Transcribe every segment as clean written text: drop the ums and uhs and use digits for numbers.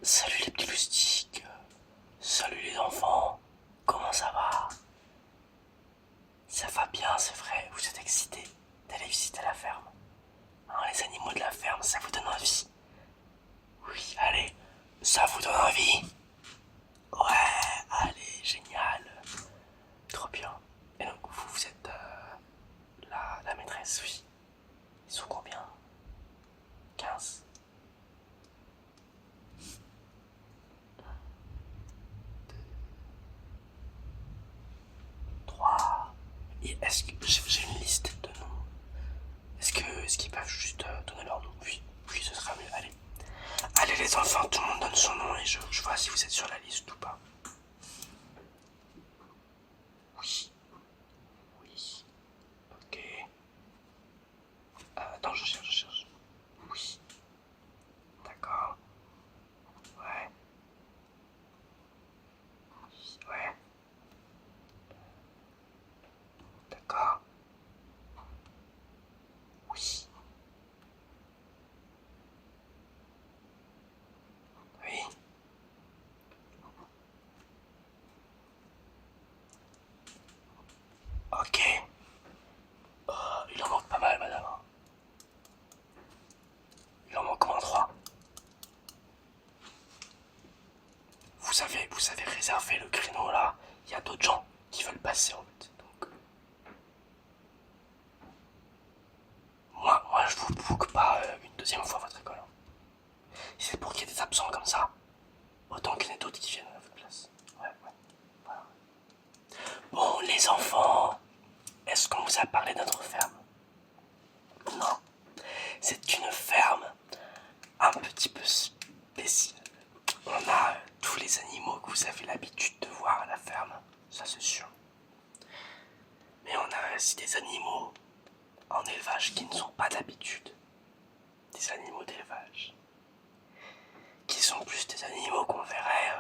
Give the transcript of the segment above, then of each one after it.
Salut les petits loustiques, salut les enfants, comment ça va? Ça va bien, c'est vrai, vous êtes excités d'aller visiter la ferme. Hein, les animaux de la ferme, ça vous donne envie? Oui, allez, ça vous donne envie? Ouais, allez, génial, trop bien. Et donc vous êtes la maîtresse, oui. Ils sont combien? 15. 3. Et est-ce que j'ai une liste de noms? Est-ce qu'ils peuvent juste donner leur nom? Oui, oui, ce sera mieux. Allez. Allez les enfants, tout le monde donne son nom et je vois si vous êtes sur la liste ou pas. Oui, oui, ok. Attends, je cherche. Oui, d'accord. Ouais, ouais, d'accord. Oui, oui. Ok. Il en manque pas mal, madame. Il en manque au moins 3. Vous avez réservé le créneau là. Il y a d'autres gens qui veulent passer en fait. Donc, moi je vous book pas une deuxième fois votre école. Si c'est pour qu'il y ait des absents comme ça, autant qu'il y en ait d'autres qui viennent à votre place. Ouais, ouais. Voilà. Bon, les enfants, est-ce qu'on vous a parlé de notre ferme? Non. C'est une ferme un petit peu spéciale. On a tous les animaux que vous avez l'habitude de voir à la ferme, ça c'est sûr. Mais on a aussi des animaux en élevage qui ne sont pas d'habitude. Des animaux d'élevage. Qui sont plus des animaux qu'on verrait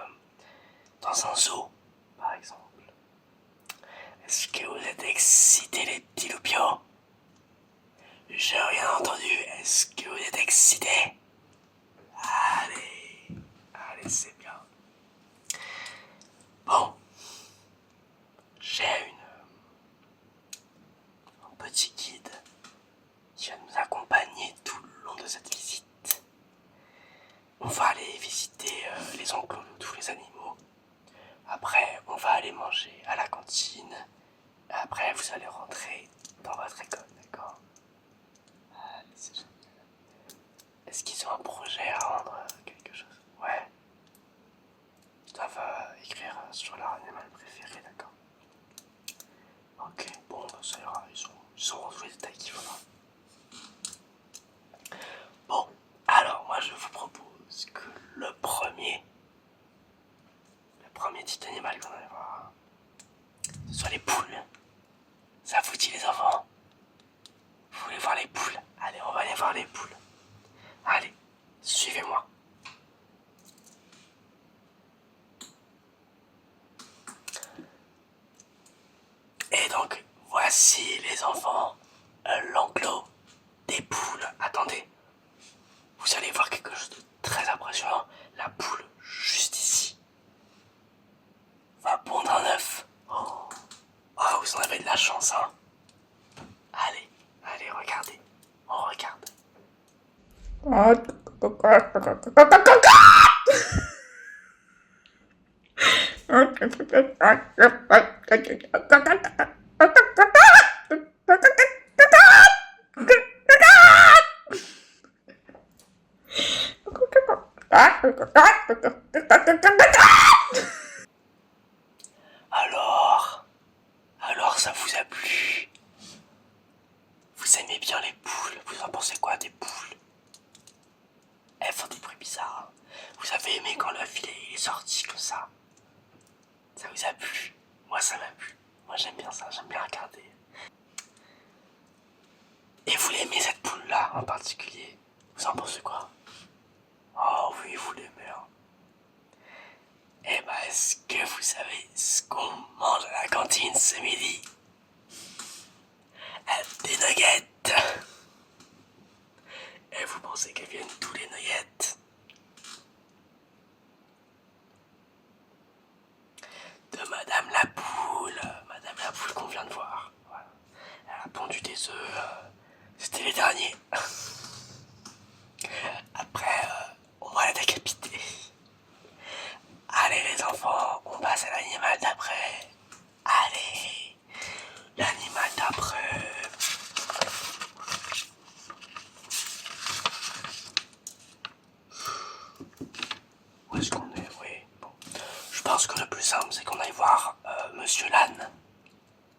dans un zoo, par exemple. Est-ce que vous êtes excités les petits loupiaux? J'ai rien entendu. Est-ce que vous êtes excités? Allez, allez, c'est bien. Bon, j'ai un petit guide qui va nous accompagner tout le long de cette visite. On va aller visiter les enclos de tous les animaux. Après, on va aller manger à la cantine. Après, vous allez rentrer dans votre école, d'accord? Allez, c'est génial. Est-ce qu'ils ont un projet à rendre quelque chose? Ouais. Ils doivent écrire sur leur animal préféré, d'accord? Ok, bon, bah, ça ira, ils sauront tous les détails qu'il faudra. Bon, alors moi je vous propose que le premier petit animal qu'on allait voir, ce soit les poules. Ça vous dit les enfants? Vous voulez voir les poules? Allez, on va aller voir les poules. Allez, suivez-moi. Et donc, voici les enfants, l'enclos des poules. Attendez, vous allez voir quelque chose de très impressionnant. La poule, juste ici, va pondre un œuf. Oh, oh, vous en avez de la chance, hein. Allez, allez, regardez. On regarde. Alors, alors ça vous a plu? Vous aimez bien les poules? Vous en pensez quoi des poules? Elles font des bruits bizarres. Vous avez aimé quand l'œuf il est sorti comme ça? Ça vous a plu? Moi ça m'a plu. Moi j'aime bien ça, j'aime bien regarder. Et vous l'aimez cette poule là en particulier? Vous en pensez quoi? Oh oui, vous l'aimez. Hein. Eh ben, est-ce que vous savez ce qu'on mange à la cantine ce midi? Des nuggets. Et vous pensez qu'elles viennent d'où les nuggets?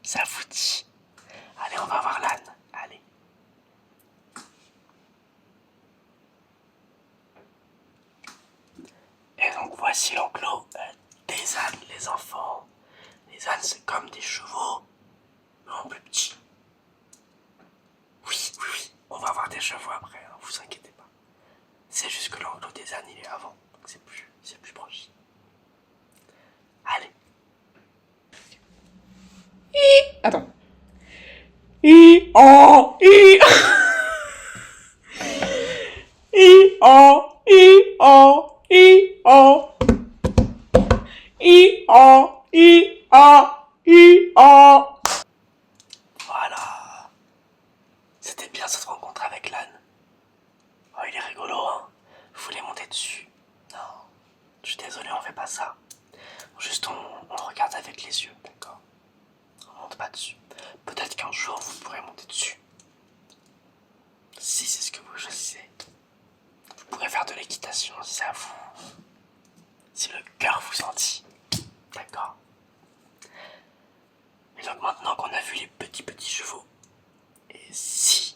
Ça vous dit? Allez, on va voir l'âne. Allez. Et donc voici l'enclos des ânes, les enfants. Les ânes, c'est comme des chevaux, mais en plus petit. Oui, oui, oui, on va avoir des chevaux après, hein, vous inquiétez pas. C'est juste que l'enclos des ânes, il est avant, donc c'est plus proche. Allez. Attends. I o i I o I o I o I o I o I o. Voilà. C'était bien cette rencontre avec l'âne. Oh, il est rigolo, hein. Vous voulez monter dessus? Non. Je suis désolé, on fait pas ça. Juste on regarde avec les yeux, d'accord? On monte pas dessus. Peut-être qu'un jour vous pourrez monter dessus. Si c'est ce que vous choisissez. Vous pourrez faire de l'équitation si c'est à vous. Si le cœur vous en dit. D'accord? Et donc maintenant qu'on a vu les petits chevaux, et si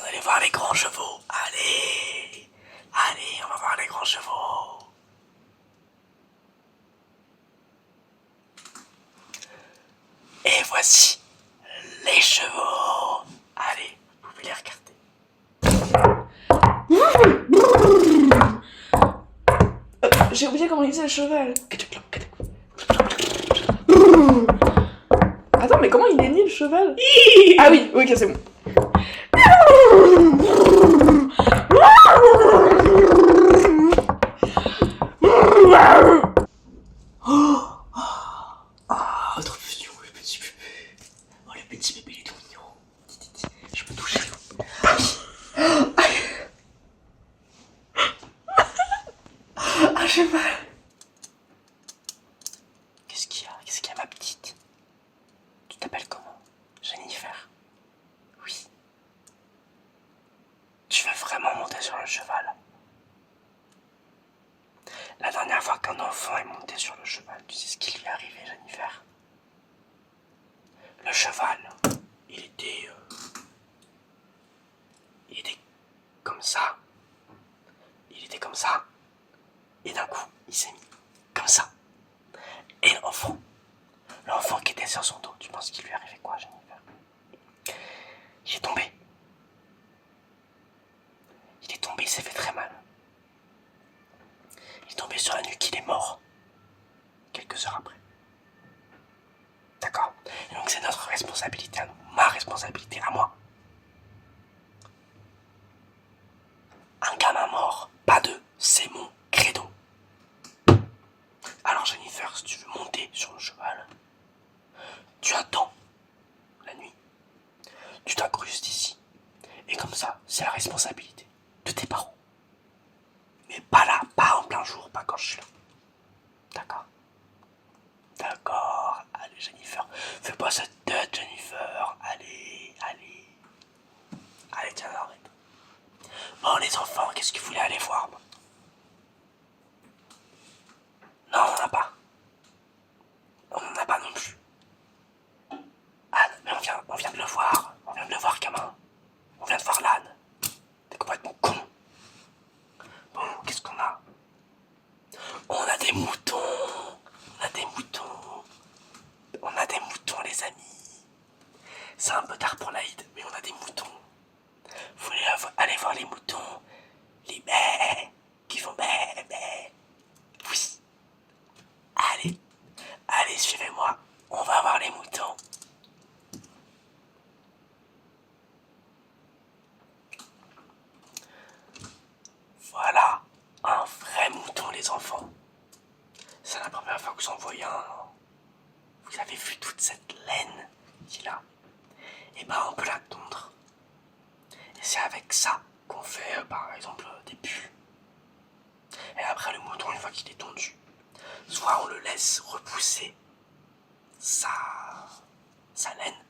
on allait voir les grands chevaux? Allez, allez, on va voir les grands chevaux. Et voici les chevaux. Allez, vous pouvez les regarder. J'ai oublié comment il faisait le cheval. Attends, mais comment il est né le cheval? Ah oui, ok, c'est bon. Oh, trop mignon, le petit bébé. Oh, le petit bébé, il est trop mignon. Je peux toucher. Ah, j'ai mal. Qu'est-ce qu'il y a? Qu'est-ce qu'il y a, ma petite? Tu t'appelles comment? Jennifer? Oui. Tu veux vraiment monter sur le cheval? La dernière fois qu'un enfant est monté sur le cheval, tu sais ce qui lui est arrivé, Jennifer? Le cheval, il était comme ça. Il était comme ça. Et d'un coup, il s'est mis comme ça. Et l'enfant qui était sur son dos, tu penses qu'il lui est arrivé quoi, Jennifer? Il est tombé. Il est tombé, il s'est fait très mal. Il est tombé sur la nuque, il est mort. Quelques heures après. D'accord? Et donc c'est notre responsabilité à nous, ma responsabilité à moi. Un gamin mort, pas deux, c'est mon credo. Alors Jennifer, si tu veux monter sur le cheval, tu attends la nuit. Tu t'incrustes ici. Et comme ça, c'est la responsabilité de tes parents. Mais pas là, pas en plein jour, pas quand je suis là. D'accord? D'accord. Allez Jennifer, fais pas cette tête Jennifer. Allez, allez. Allez, tiens, arrête. Bon les enfants, qu'est-ce que vous voulez aller voir? Non, on n'en a pas. On n'en a pas non plus. Ah, mais on vient de le voir. On vient de le voir, gamin. On vient de voir l'âne. T'es complètement con. Bon, qu'est-ce qu'on a? On a des moutons. On a des moutons. On a des moutons, les amis. C'est un peu tard pour l'Aïd, mais on a des moutons. Vous voulez aller voir les moutons? Les baies qui font baies, baies. Oui. Allez, allez, suivez-moi. On va voir les moutons. Voilà, un vrai mouton, les enfants. C'est la première fois que j'en voyais un. Vous avez vu toute cette laine qu'il a? Et ben, on peut la tondre. Et c'est avec ça qu'on fait, par exemple, des pulls. Et après, le mouton, une fois qu'il est tondu, soit on le laisse repousser sa laine,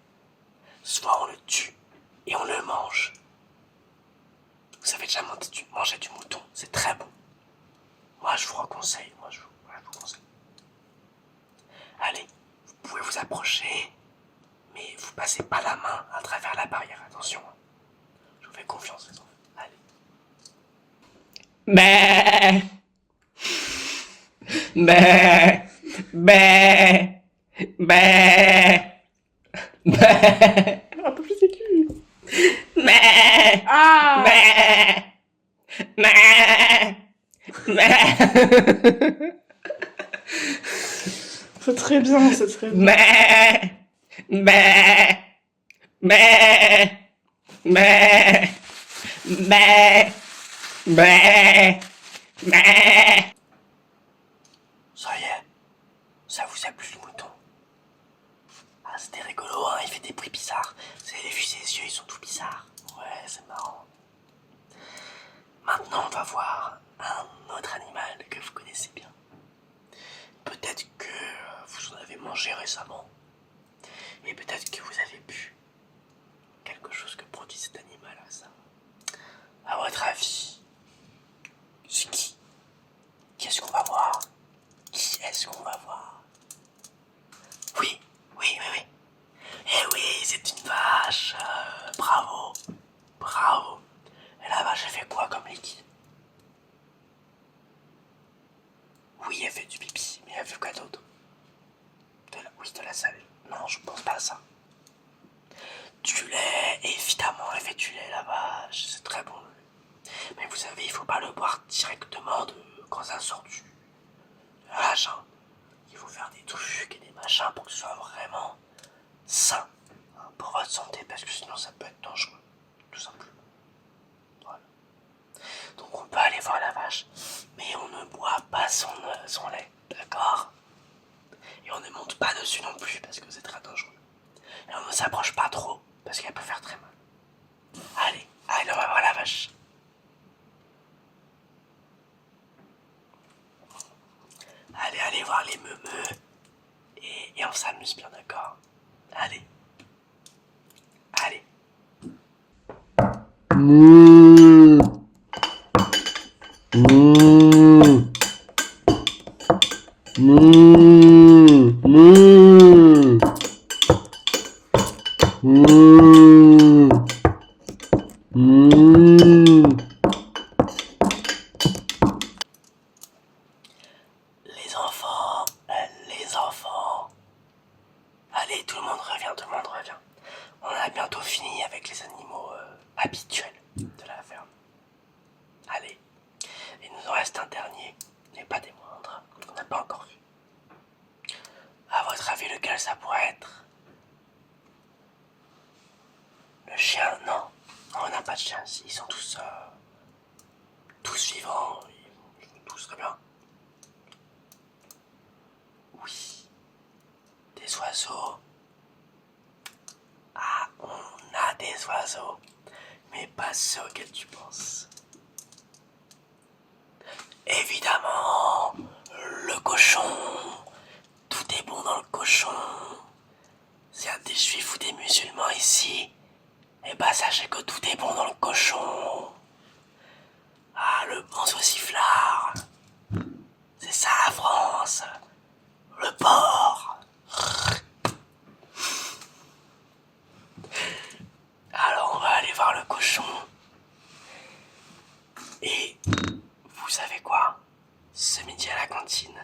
soit on le tue et on le mange. Vous avez déjà mangé du mouton, c'est très bon. Moi je vous conseille. Allez, vous approchez, mais vous passez pas la main à travers la barrière. Attention, je vous fais confiance, les enfants. Allez. Bah. Bah. Bah. Bah. Bah. Un peu plus aigu. Bah. Ah! Bah. Bah. Bah. C'est très bien, c'est très bien. Bah. Bah. Bah. Bah. Bah. Bah. Bah. Ça y est, ça vous a plu le mouton? Ah, c'était rigolo, hein, il fait des bruits bizarres. Vous avez vu ses yeux, ils sont tout bizarres. Ouais, c'est marrant. Maintenant, on va voir un autre animal que vous connaissez bien. Peut-être que vous en avez mangé récemment. Et peut-être que vous avez bu quelque chose que produit cet animal récemment. À votre avis, c'est qui? Qu'est-ce qu'on va voir? Qui est-ce qu'on va voir? Oui, oui, oui, oui. Eh oui, c'est une vache. Bravo, bravo. Et la vache, elle fait quoi comme liquide? Oui, elle fait du pipi, mais elle fait quoi d'autre? Oui, de la salive. Non, je pense pas à ça. Du lait, évidemment, elle fait du lait, la vache. C'est très bon. Mais vous savez, il faut pas le boire directement quand ça sort de la vache. Hein. Il faut faire des trucs et des machins pour que ce soit vraiment sain pour votre santé, parce que sinon ça peut être dangereux, tout simplement. Voilà. Donc on peut aller voir la vache, mais on ne boit pas son lait, d'accord? Et on ne monte pas dessus non plus, parce que c'est très dangereux. Et on ne s'approche pas trop, parce qu'elle peut faire très mal. Allez, allez, on va voir la vache. Allez, allez voir les meumeux. Et on s'amuse bien, d'accord? Allez. Allez. Mmh. Mmh. Mmh. Mmh. Mmh. Mmh. Les enfants, les enfants. Allez, tout le monde revient, tout le monde revient. On a bientôt fini avec les animaux habituels de la ferme. Allez, il nous en reste un dernier, mais pas des moindres, qu'on n'a pas encore vu. À votre avis, lequel ça pourrait être? Le chien? Non, on n'a pas de chien ici, ils sont tous vivants, ils vont tous très bien. Oui, des oiseaux. Ah, on a des oiseaux, mais pas ceux auxquels tu penses. Évidemment, le cochon. Tout est bon dans le cochon. S'il y a des juifs ou des musulmans ici, eh ben sachez que tout est bon dans le cochon. Ah, le bon sauciflard. C'est ça la France. Le porc. Alors on va aller voir le cochon. Et vous savez quoi? Ce midi à la cantine,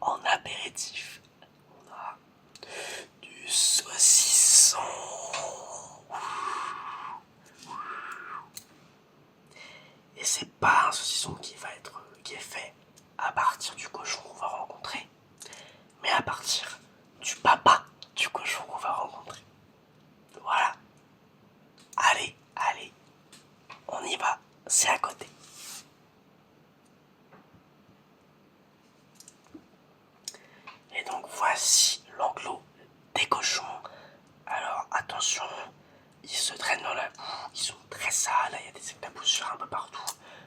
en apéritif, on a du saucisson. Et c'est pas un saucisson qui est fait à partir du cochon qu'on va rencontrer, mais à partir du papa du cochon qu'on va rencontrer. Voilà. Allez, allez, on y va, c'est à côté. Et donc voici l'enclos des cochons. Alors attention, ils se traînent dans la boue, ils sont très sales, il y a des sacs de poussière un peu partout.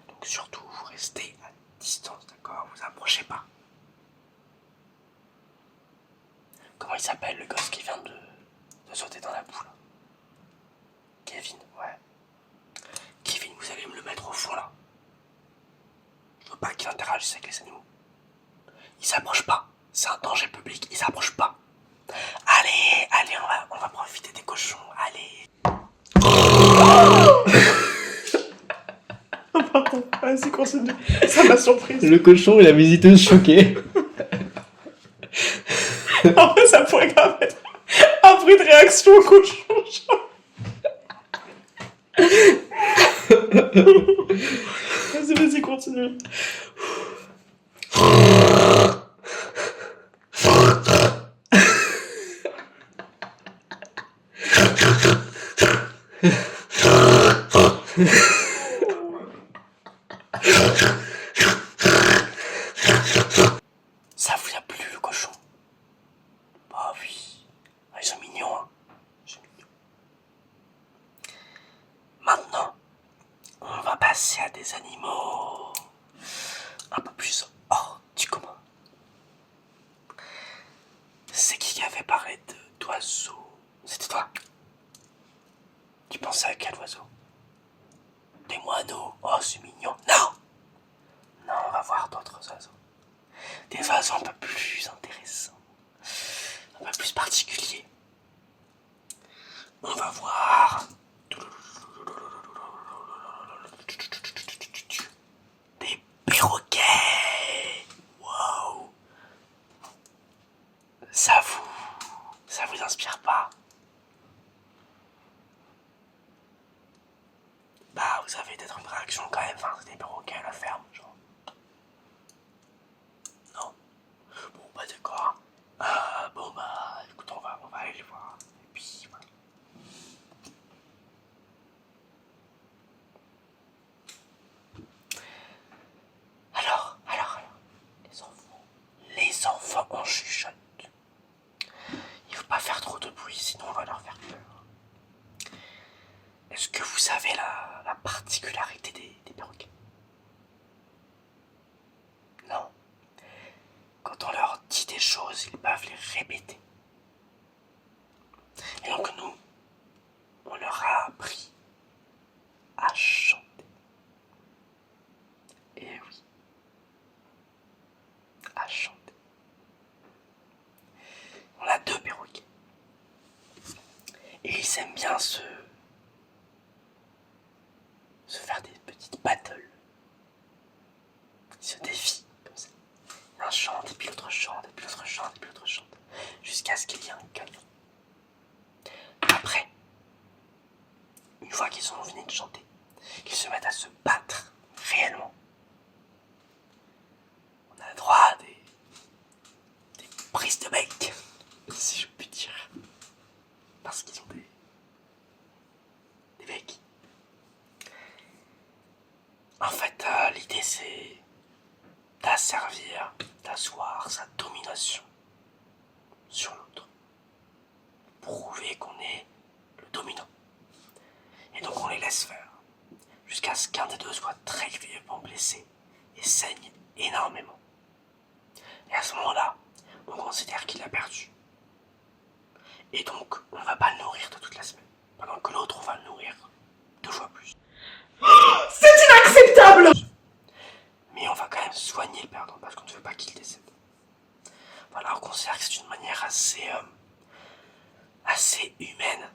Donc surtout, vous restez à distance, d'accord? Vous approchez pas. Comment il s'appelle le gosse qui vient de sauter dans la boue là? Kevin, ouais. Kevin, vous allez me le mettre au fond là. Je veux pas qu'il interagisse avec les animaux. Il s'approche pas. C'est un danger public, il s'approche pas. Ça m'a surprise. Le cochon et la visiteuse choquée. En vrai, ça pourrait grave être un bruit de réaction au cochon. Vas-y, continue. Ça vous a plu le cochon? Bah oui, ah, ils sont mignons, hein. Ils sont mignons. Maintenant, on va passer à des animaux un peu plus hors du commun. C'est qui avait parlé d'oiseaux? C'était toi? Tu pensais à quel oiseau? Des moineaux? Oh, c'est mignon. Non! Non, on va voir d'autres oiseaux. Des oiseaux un peu plus intéressants, un peu plus particuliers. On va voir des perroquets. Wow. Ça vous inspire pas? Bah, vous avez peut-être une réaction quand même, enfin, c'est des perroquets à la ferme, genre. Non? Bon, bah d'accord. Bon, bah, écoute, on va aller les voir. Et puis, voilà. Alors, les enfants, on chuchote. Il faut pas faire trop de bruit, sinon on va leur faire peur. Est-ce que vous savez la particularité des perroquets? Non. Quand on leur dit des choses, ils peuvent les répéter. Et donc nous, on leur a appris à chanter. Et oui, à chanter. On a 2 perroquets. Et ils aiment bien se faire des petites battles. Ils se défient comme ça. Un chante, et puis l'autre chante, et puis l'autre chante, et puis l'autre chante. Jusqu'à ce qu'il y ait un gagnant. Après, une fois qu'ils ont fini de chanter, qu'ils se mettent à se battre réellement. On a le droit à des prises de bec, si je puis dire. Parce qu'ils ont des becs. En fait, l'idée c'est d'asservir, d'asseoir sa domination sur l'autre. Prouver qu'on est le dominant. Et donc on les laisse faire. Jusqu'à ce qu'un des deux soit très grièvement blessé et saigne énormément. Et à ce moment-là, on considère qu'il a perdu. Et donc, on ne va pas le nourrir de toute la semaine. Pendant que l'autre, on va le nourrir 2 fois plus. C'est inacceptable! Mais on va quand même soigner le perdant parce qu'on ne veut pas qu'il décède. Voilà, on considère que c'est une manière assez humaine,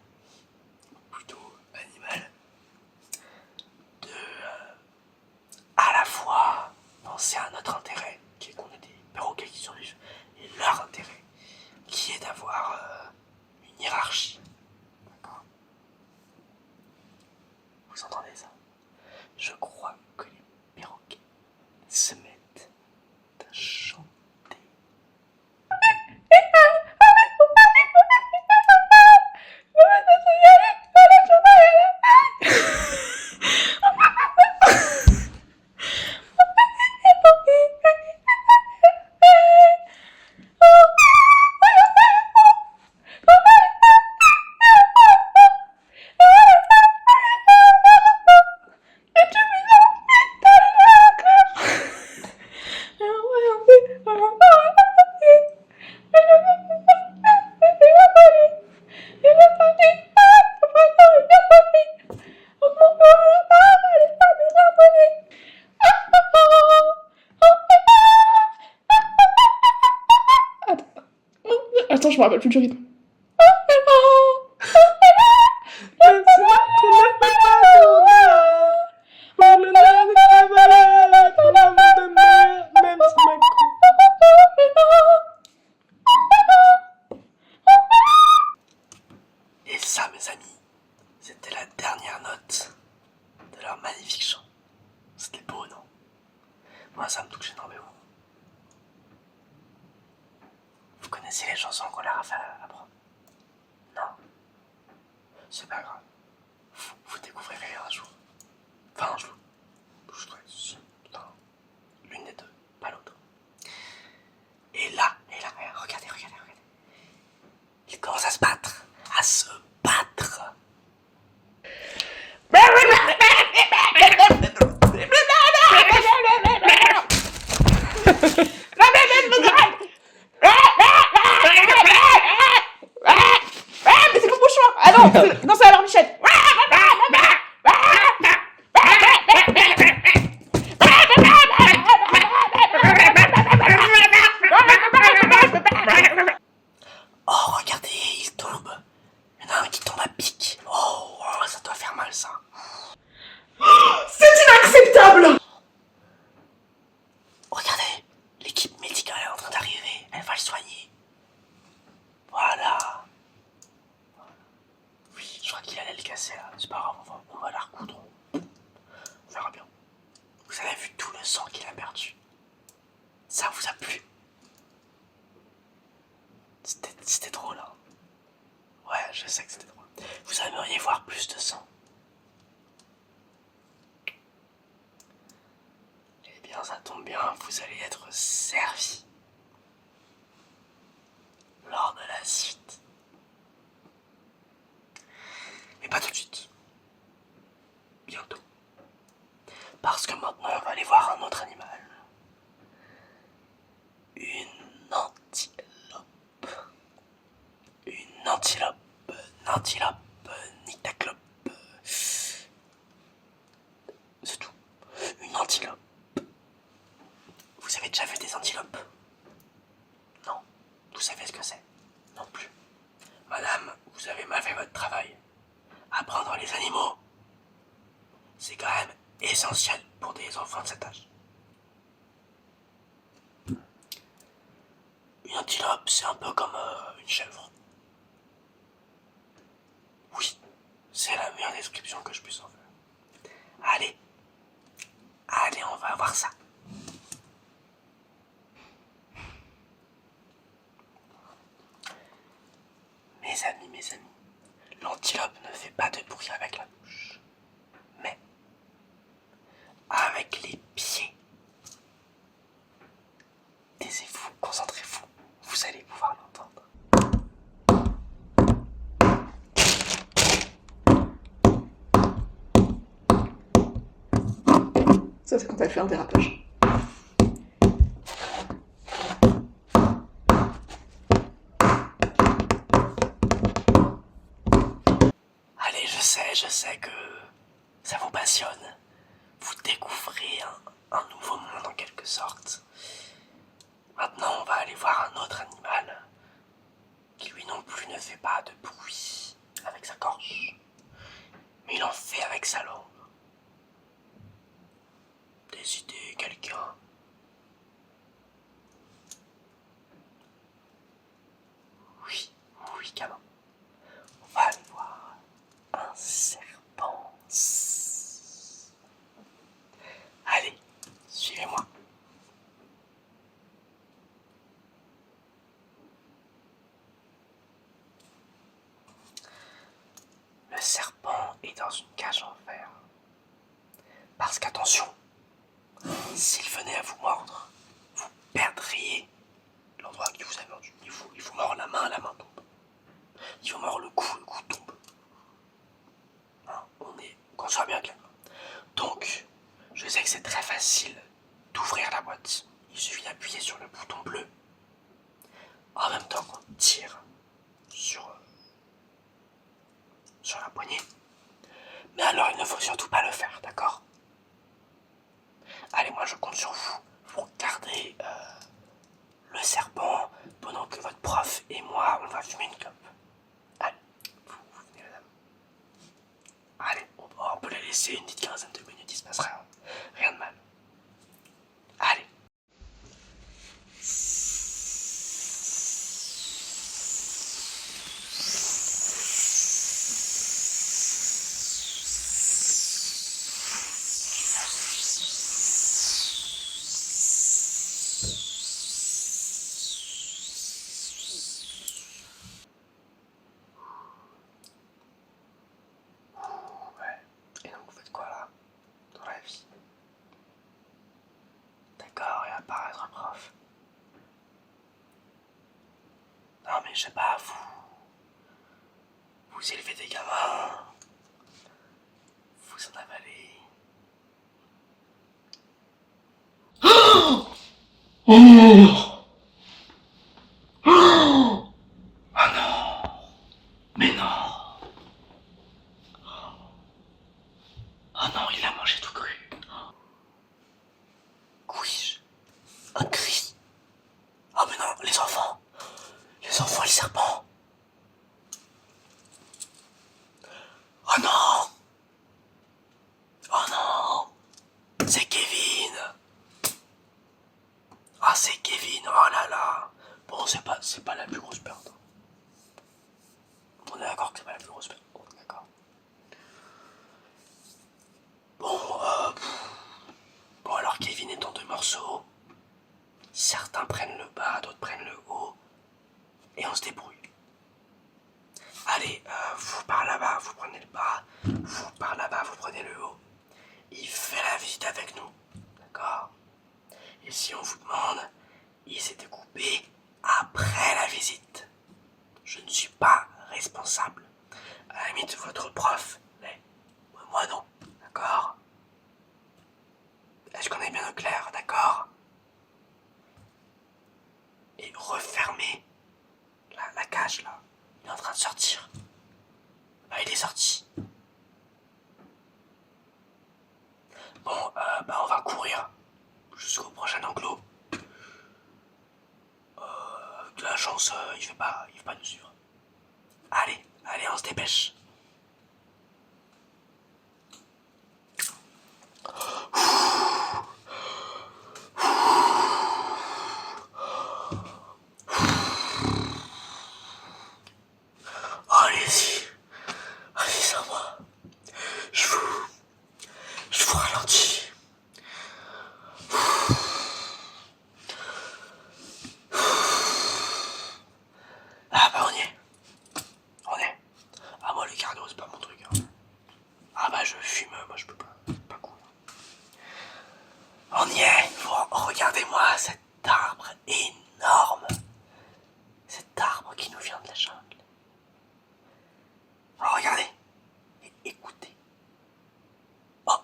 plutôt animale, de à la fois penser à notre intérêt, qui est qu'on ait des perroquets qui survivent, et leur intérêt, qui est d'avoir une hiérarchie. D'accord? Vous entendez ça? Je crois que les perroquets se mettent à chanter. Attends, je me rappelle plus du rythme. mes amis, c'était la dernière note de leur magnifique chant. C'était beau, non? Moi, ça me touche énormément. Vous connaissez les chansons qu'on leur a fait apprendre? Non. C'est pas grave. Vous découvrirez un jour. Enfin, un jour. Je crois que si. Enfin, l'une des deux, pas l'autre. Et là, regardez. Ils commencent à se battre. À se battre. Mais c'est mon mouchoir. Ah non, non, c'est alors Michel. Oh, regardez, il tombe. Il y en a un qui tombe à pic. Oh, ça doit faire mal, ça. C'est inacceptable. Regardez, l'équipe médicale est en train d'arriver. Elle va le soigner. Voilà. Oui, je crois qu'il allait le casser là. C'est pas grave, on va la recoudre. On verra bien. Vous avez vu tout le sang qu'il a perdu. Ça vous a plu? C'était drôle, hein. Ouais, je sais que c'était drôle. Vous aimeriez voir plus de sang? Eh bien, ça tombe bien, vous allez être servi lors de la suite. Mais pas tout de suite. Bientôt. Parce que maintenant, on va aller voir un autre animal. Une antilope. Une antilope, nyctaclope. C'est tout. Une antilope. Vous avez déjà vu des antilopes? Non. Vous savez ce que c'est? Non plus. Madame, vous avez mal fait votre travail. Apprendre les animaux, c'est quand même essentiel pour des enfants de cet âge. Une antilope, c'est un peu comme une chèvre. Oui, c'est la meilleure description que je puisse en faire. Allez, on va voir ça. Mes amis, l'antilope ne fait pas de bruit avec la bouche, mais avec les pieds. Taisez-vous, concentrez-vous, vous allez pouvoir l'entendre. Ça, c'est quand elle fait un dérapage. Allez, je sais que ça vous passionne. Vous découvrez un nouveau monde en quelque sorte. Maintenant, on va aller voir un autre animal qui lui non plus ne fait pas de bruit avec sa gorge, mais il en fait avec sa langue. Des idées, quelqu'un? Oui, gamin. On va aller voir un serpent. Allez, suivez-moi. Le serpent est dans une cage en fer. Parce qu'attention, s'il venait à vous mordre, vous perdriez l'endroit que vous avez mordu. Il vous mord la main tombe. Il vous mord le cou tombe. Hein, qu'on soit bien clair. Donc, je sais que c'est très facile d'ouvrir la boîte. Il suffit d'appuyer sur le bouton bleu en même temps qu'on tire sur la poignée. Mais alors, il ne faut surtout pas le faire, d'accord? Allez, moi je compte sur vous. Vous regardez le serpent pendant que votre prof et moi, on va fumer une clope. Allez, vous venez, madame. Allez, on peut la laisser une petite quinzaine de minutes, il se passe rien de mal. Allez. mais je sais pas, vous élevez des gamins, vous en avalez. Ah non, mais non. Ah non, il l'a mangé tout cru. Couiche, un cri. Oh mais non, les enfants, le serpent. Oh non, oh non, c'est Kevin. Ah c'est Kevin, oh là là. Bon, c'est pas la plus grosse perte. On est d'accord que c'est pas la plus grosse perte. Bon, d'accord. Bon, bon alors Kevin est en deux morceaux. Certains prennent le bas, d'autres prennent le haut. Et on se débrouille. Allez, vous par là-bas, vous prenez le bas. Vous par là-bas, vous prenez le haut. Il fait la visite avec nous. D'accord? Et si on vous demande, il s'est découpé après la visite. Je ne suis pas responsable. À la limite, votre prof, mais moi non. D'accord? Est-ce qu'on est bien au clair? D'accord? Et refermez la cage là. Il est en train de sortir. Bah, il est sorti. Bon, bah on va courir jusqu'au prochain enclos. De la chance, il veut pas nous suivre. Allez, on se dépêche. Allez-y, allez-y à moi. Je vous ralentis. Ah bah on y est. Ah moi le cardio c'est pas mon truc. Hein. Ah bah je fume, moi je peux pas courir. On y est. Regardez-moi cet arbre énorme. Cet arbre qui nous vient de la jungle. Alors regardez. Et écoutez. Oh.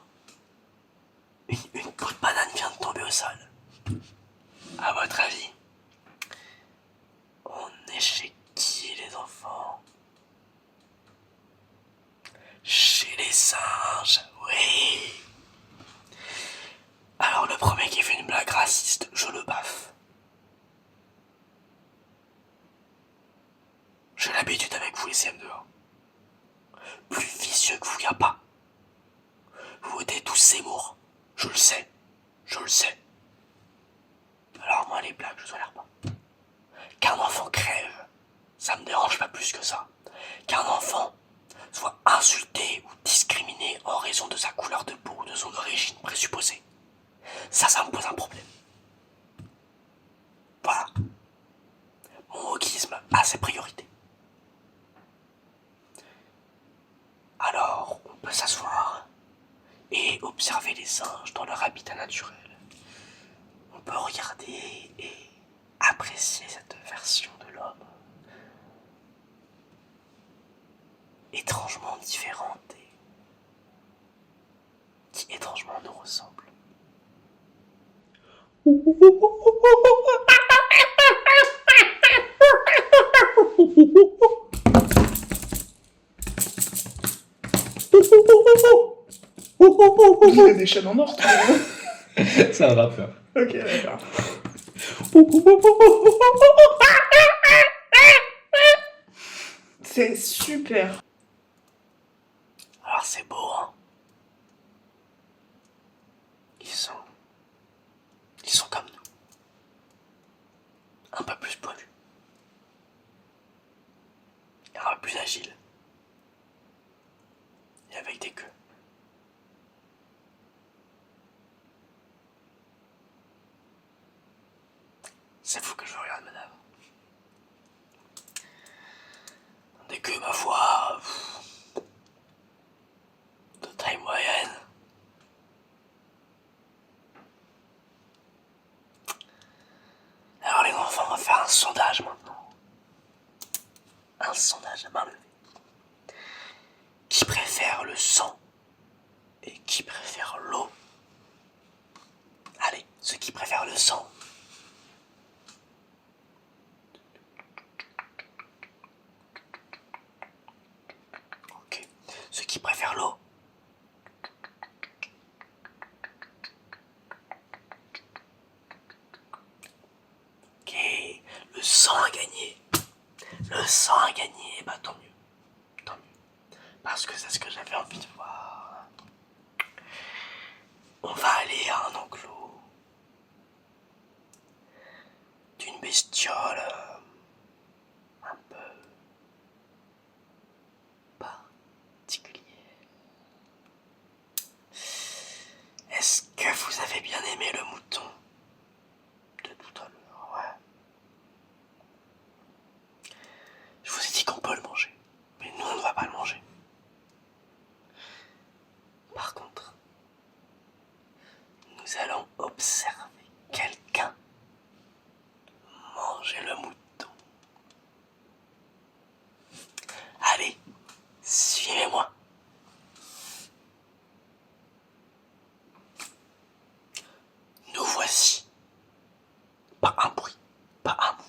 Une peau de banane vient de tomber au sol. À votre avis, on est chez qui les enfants? Chez les singes, oui. Alors le premier qui fait une blague raciste, je le baffe. J'ai l'habitude avec vous les CM2. Plus vicieux que vous, y a pas. Vous votez tous Zemmour. Je le sais. Alors moi les blagues, je tolère pas. Qu'un enfant crève, ça me dérange pas plus que ça. Qu'un enfant soit insulté ou discriminé en raison de sa couleur de peau ou de son origine présupposée. Ça me pose un problème. Voilà. Mon wokisme a ses priorités. Alors, on peut s'asseoir et observer les singes dans leur habitat naturel. On peut regarder et apprécier cette version de l'homme. Étrangement différente et qui étrangement nous ressemble. Vous avez des chaînes en or, toi. C'est un rappeur. Ok, d'accord. C'est super. Alors c'est beau, hein. Ils sont comme nous. Un peu plus poilus. Et un peu plus agiles. Et avec des queues. C'est vous que je regarde, madame. Des queues, ma foi, de taille moyenne. Alors les enfants, on va faire un sondage maintenant. un sondage à main levée. Qui préfère le sang et qui préfère l'eau? Allez, ceux qui préfèrent le sang. Ok. Ceux qui préfèrent l'eau. Ok. Le sang a gagné. Le sang a gagné. Bah tant mieux. Tant mieux. Parce que c'est ce que j'avais envie de voir. On va aller à un enclos d'une bestiole un peu particulière. Est-ce que vous avez bien aimé le mouton de tout à l'heure? Ouais. Je vous ai dit qu'on peut le manger, mais nous on ne va pas le manger. Par contre, nous allons observer quelqu'un manger le mouton. Allez, suivez-moi. Nous voici. Pas un bruit, pas un mot.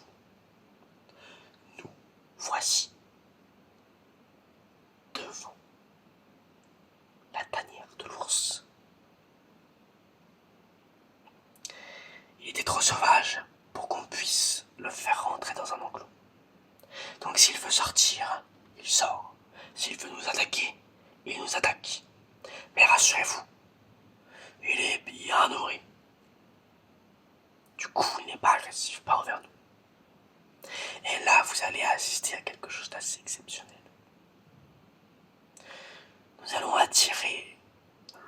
Nous voici devant la tanière de l'ours. Il était trop sauvage pour qu'on puisse le faire rentrer dans un enclos. Donc s'il veut sortir, il sort. S'il veut nous attaquer, il nous attaque. Mais rassurez-vous, il est bien nourri. Du coup, il n'est pas agressif, pas envers nous. Et là, vous allez assister à quelque chose d'assez exceptionnel. Nous allons attirer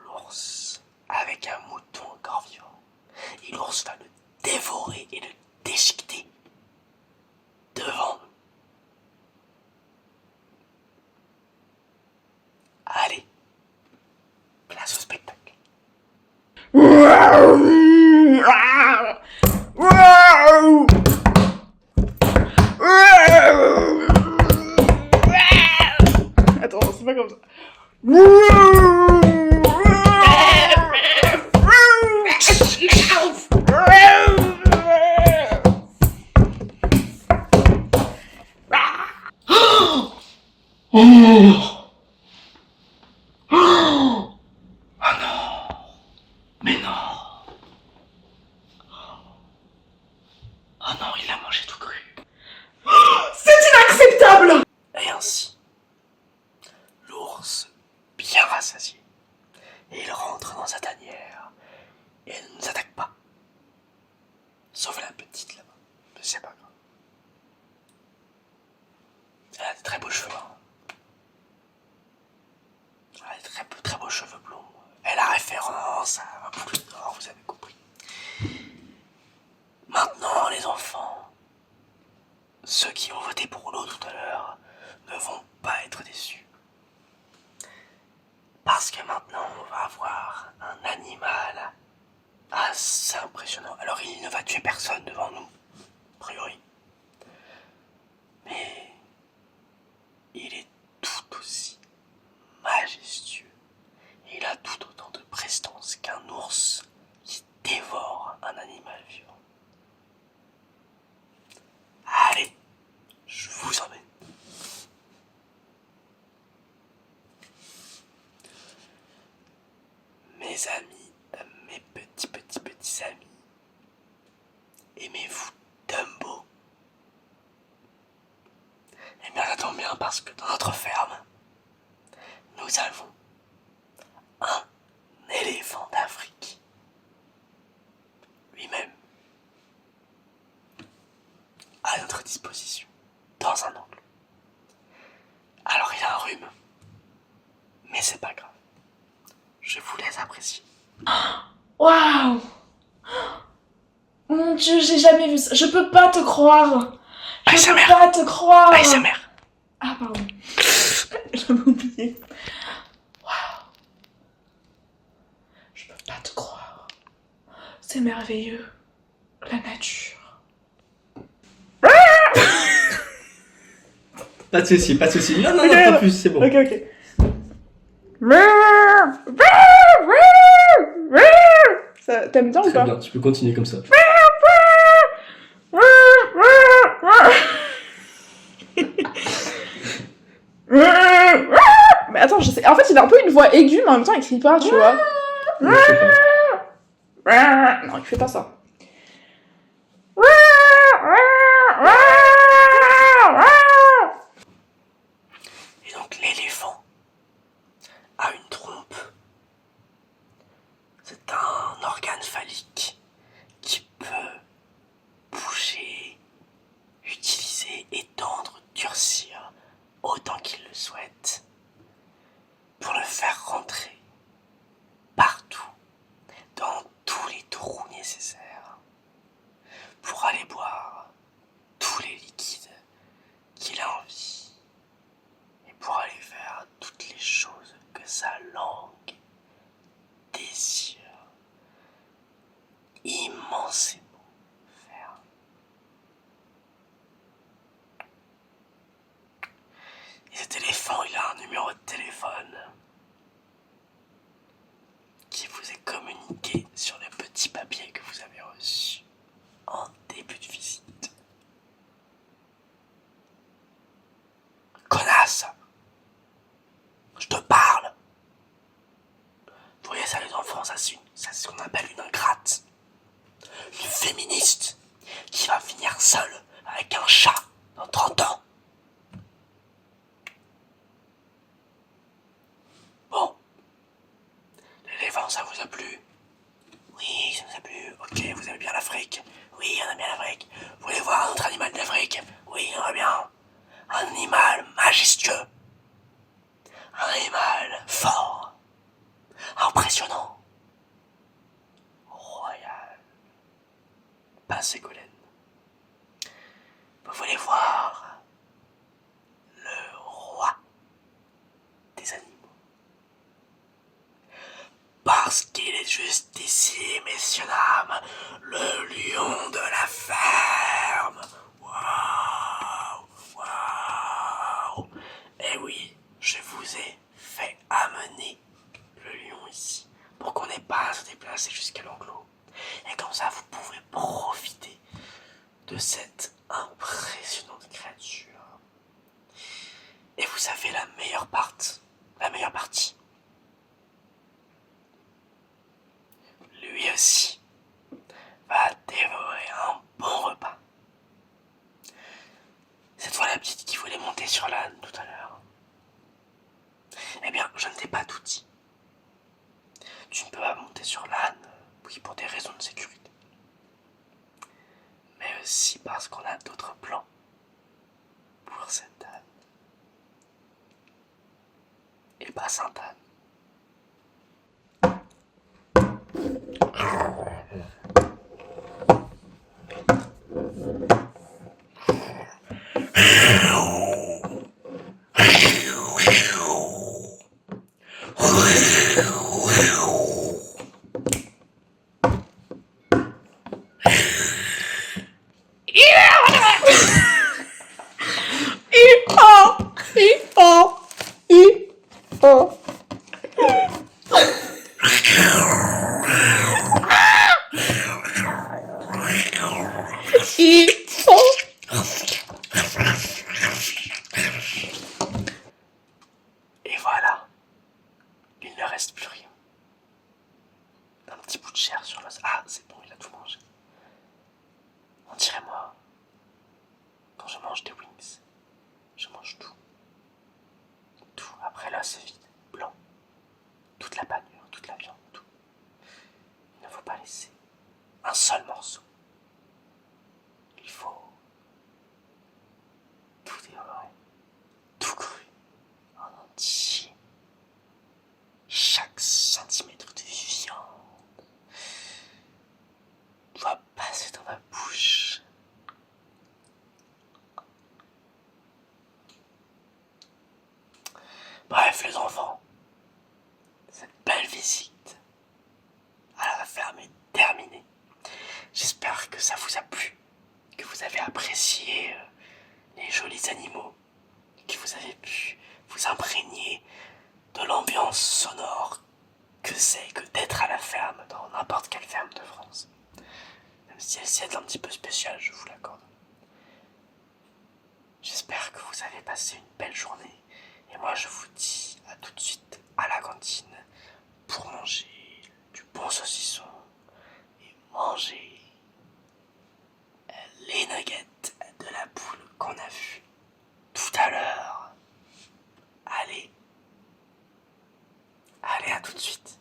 l'ours avec un mouton encore vivant. Et l'ours va le dévorer et le déchiqueter devant nous. Allez, place au spectacle. Attends, c'est pas comme ça. Mais non. Oh non, il l'a mangé tout cru. C'est inacceptable! Et ainsi, l'ours, bien rassasié, il rentre dans sa tanière et ne nous attaque pas. Sauf la petite là-bas. Mais c'est pas grave. Elle a des très beaux cheveux. Hein. Elle a des très beaux cheveux blonds. Elle a référence à un boucle d'or, vous avez compris. Maintenant, les enfants, ceux qui ont voté pour l'eau tout à l'heure ne vont pas être déçus. Parce que maintenant, on va avoir un animal assez impressionnant. Alors, il ne va tuer personne devant nous, a priori. Mais il est tout aussi majestueux. Il a tout autant de prestance qu'un ours qui dévore un animal vivant. Allez, je vous emmène. Mes amis, mes petits amis, aimez-vous Dumbo? Eh bien, ça tombe bien parce que dans notre ferme, nous avons un éléphant d'Afrique. Lui-même, à notre disposition, dans un angle. Alors, il a un rhume, mais c'est pas grave. Je vous laisse apprécier. Waouh! Mon Dieu, j'ai jamais vu ça. Je peux pas te croire. Je ASMR. peux pas te croire. ASMR. Ah, pardon. J'avais oublié. Waouh. Je peux pas te croire. C'est merveilleux. La nature. Pas de soucis, pas de soucis. Non, non, Ok, non, non. pas plus, c'est bon. Ok, ok. Ça, t'aimes bien ou Très pas? bien, tu peux continuer comme ça. Mais attends, je sais. En fait, il a un peu une voix aiguë, mais en même temps, il crie pas, tu vois. Non, je sais pas. Non, il fait pas ça. Et donc l'éléphant a une trompe. C'est un organe phallique qui peut bouger, utiliser, étendre, durcir autant qu'il le souhaite pour le faire rentrer partout, dans tous les trous nécessaires, pour aller boire tous les liquides qu'il a envie et pour aller faire toutes les choses que sa langue désire immensément faire. Et cet éléphant, il a un numéro de téléphone qui vous est communiqué sur le petit papier que vous avez reçu en début de visite. Connasse! Je te parle! Vous voyez ça les enfants, ça c'est ce qu'on appelle une ingrate. Une féministe qui va finir seule avec un chat dans 30 ans. Bon. L'éléphant, ça vous a plu? Oui, ça vous a plu. Ok, vous aimez bien l'Afrique? Oui, on aime bien l'Afrique. Vous voulez voir un autre animal d'Afrique? Oui, on aime bien. Un animal majestueux. Un animal fort. Impressionnant. Royal. Pas Ségolène. Vous voulez voir le roi des animaux? Parce qu'il est juste ici, messieurs dames, le lion de la ferme. Waouh, waouh. Eh oui, je vous ai fait amener le lion ici pour qu'on n'ait pas à se déplacer jusqu'à l'enclos. Et comme ça, vous pouvez profiter de cette impressionnante créature. Et vous savez la meilleure partie. Lui aussi va dévorer un bon repas. C'est toi la petite qui voulait monter sur l'âne tout à l'heure. Eh bien, je ne t'ai pas tout dit. Tu ne peux pas monter sur l'âne, oui, pour des raisons de sécurité. Mais aussi parce qu'on a d'autres plans pour cet âne. Et pas Sainte-Anne. Et voilà, il ne reste plus rien. Un petit bout de chair sur l'os. Ah, c'est bon, il a tout mangé. On dirait moi, quand je mange des wings, je mange tout. Tout. Après là, c'est vide, blanc. Toute la panure, toute la viande, tout. Il ne faut pas laisser un seul morceau. Il faut tout dévorer, tout cru, en entier. Chaque centimètre de viande doit passer dans ma bouche. Bref, les enfants, cette belle visite à la ferme est terminée. J'espère c'est un petit peu spécial, je vous l'accorde. J'espère que vous avez passé une belle journée. Et moi, je vous dis à tout de suite à la cantine pour manger du bon saucisson et manger les nuggets de la poule qu'on a vue tout à l'heure. Allez, à tout de suite.